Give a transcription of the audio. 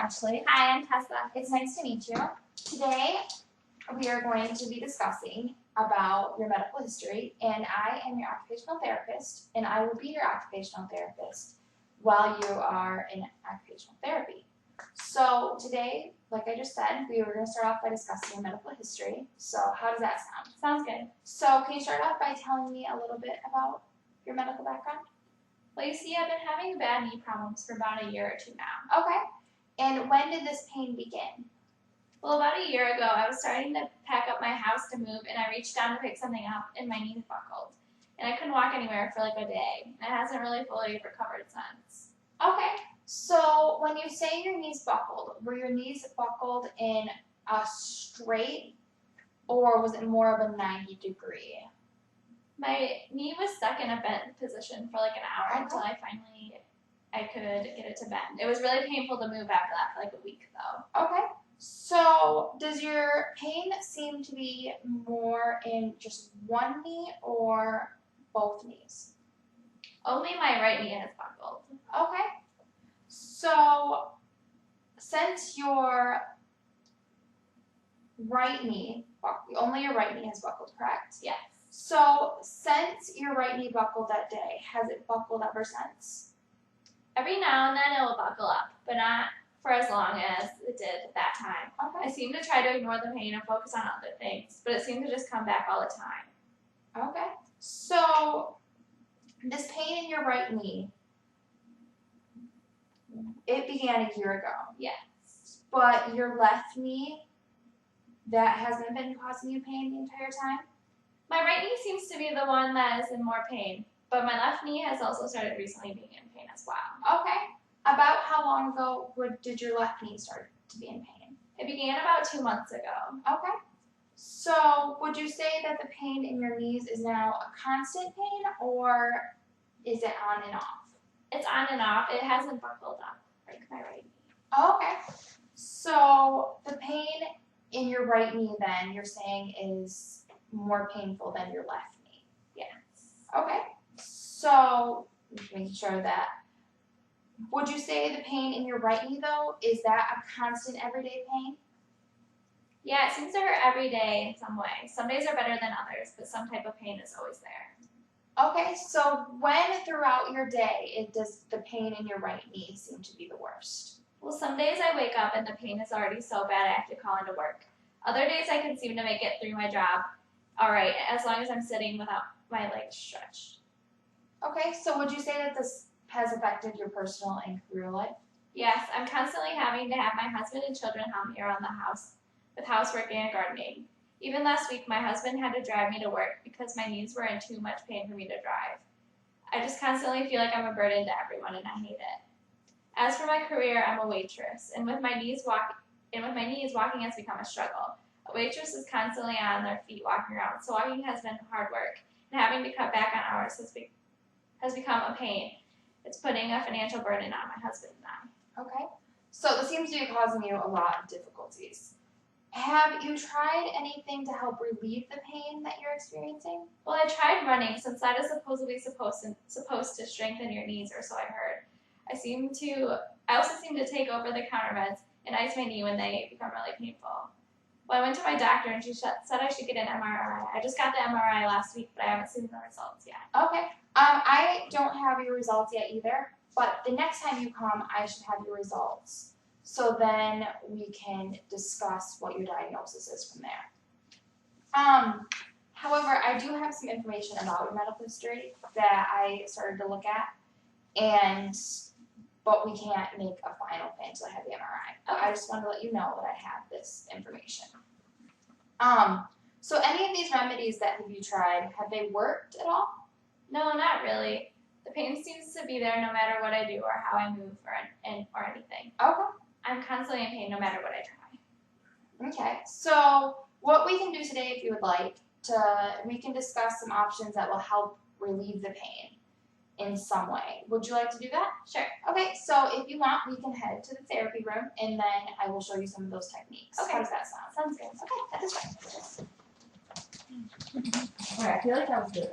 Ashley. Hi, I'm Tessa. It's nice to meet you. Today, we are going to be discussing about your medical history, and I am your occupational therapist, and I will be your occupational therapist while you are in occupational therapy. So today, like I just said, we were going to start off by discussing your medical history. So how does that sound? Sounds good. So can you start off by telling me a little bit about your medical background? Well, you see, I've been having bad knee problems for about a year or two now. Okay. And when did this pain begin? Well, about a year ago, I was starting to pack up my house to move, and I reached down to pick something up, and my knee buckled. And I couldn't walk anywhere for like a day. And it hasn't really fully recovered since. Okay. So when you say your knees buckled, were your knees buckled in a straight, or was it more of a 90-degree? My knee was stuck in a bent position for like an hour until I could get it to bend. It was really painful to move after that for like a week though. Okay. So does your pain seem to be more in just one knee or both knees? Only my right knee has buckled. Okay. So since your right knee, only your right knee has buckled, correct? Yes. So since your right knee buckled that day, has it buckled ever since? Every now and then it will buckle up, but not for as long as it did at that time. Okay. I seem to try to ignore the pain and focus on other things, but it seemed to just come back all the time. Okay. So this pain in your right knee, it began a year ago. Yes. But your left knee, that hasn't been causing you pain the entire time? My right knee seems to be the one that is in more pain, but my left knee has also started recently being in pain as well. Okay. About how long ago did your left knee start to be in pain? It began about 2 months ago. Okay. So would you say that the pain in your knees is now a constant pain, or is it on and off? It's on and off. It hasn't buckled up like my right knee. Okay. So the pain in your right knee then, you're saying, is more painful than your left knee? Yes. Okay. So just making sure that. Would you say the pain in your right knee, though, is that a constant everyday pain? Yeah, it seems to hurt every day in some way. Some days are better than others, but some type of pain is always there. Okay, so when throughout your day does the pain in your right knee seem to be the worst? Well, some days I wake up and the pain is already so bad I have to call into work. Other days I can seem to make it through my job all right, as long as I'm sitting without my legs stretched. Okay, so would you say that this has affected your personal and career life? Yes, I'm constantly having to have my husband and children help me around the house with housework and gardening. Even last week, my husband had to drive me to work because my knees were in too much pain for me to drive. I just constantly feel like I'm a burden to everyone, and I hate it. As for my career, I'm a waitress, and with my knees, walking has become a struggle. A waitress is constantly on their feet walking around, so walking has been hard work, and having to cut back on hours has become a pain. It's putting a financial burden on my husband and I. Okay, so this seems to be causing you a lot of difficulties. Have you tried anything to help relieve the pain that you're experiencing? Well, I tried running, since that is supposedly supposed to strengthen your knees, or so I heard. I also seem to take over-the-counter meds and ice my knee when they become really painful. Well, I went to my doctor and she said I should get an MRI. I just got the MRI last week, but I haven't seen the results yet. Okay. I don't have your results yet either, but the next time you come, I should have your results. So then we can discuss what your diagnosis is from there. However, I do have some information about your medical history that I started to look at, but we can't make a final plan until I have the MRI. I just wanted to let you know that I have this information. So any of these remedies that have you tried, have they worked at all? No, not really. The pain seems to be there no matter what I do or how I move or anything. Okay. I'm constantly in pain no matter what I try. Okay. So what we can do today, if you would like, we can discuss some options that will help relieve the pain in some way. Would you like to do that? Sure. Okay, so if you want, we can head to the therapy room, and then I will show you some of those techniques. Okay. How does that sound? Sounds good. Okay, that is fine. Alright, I feel like that was good.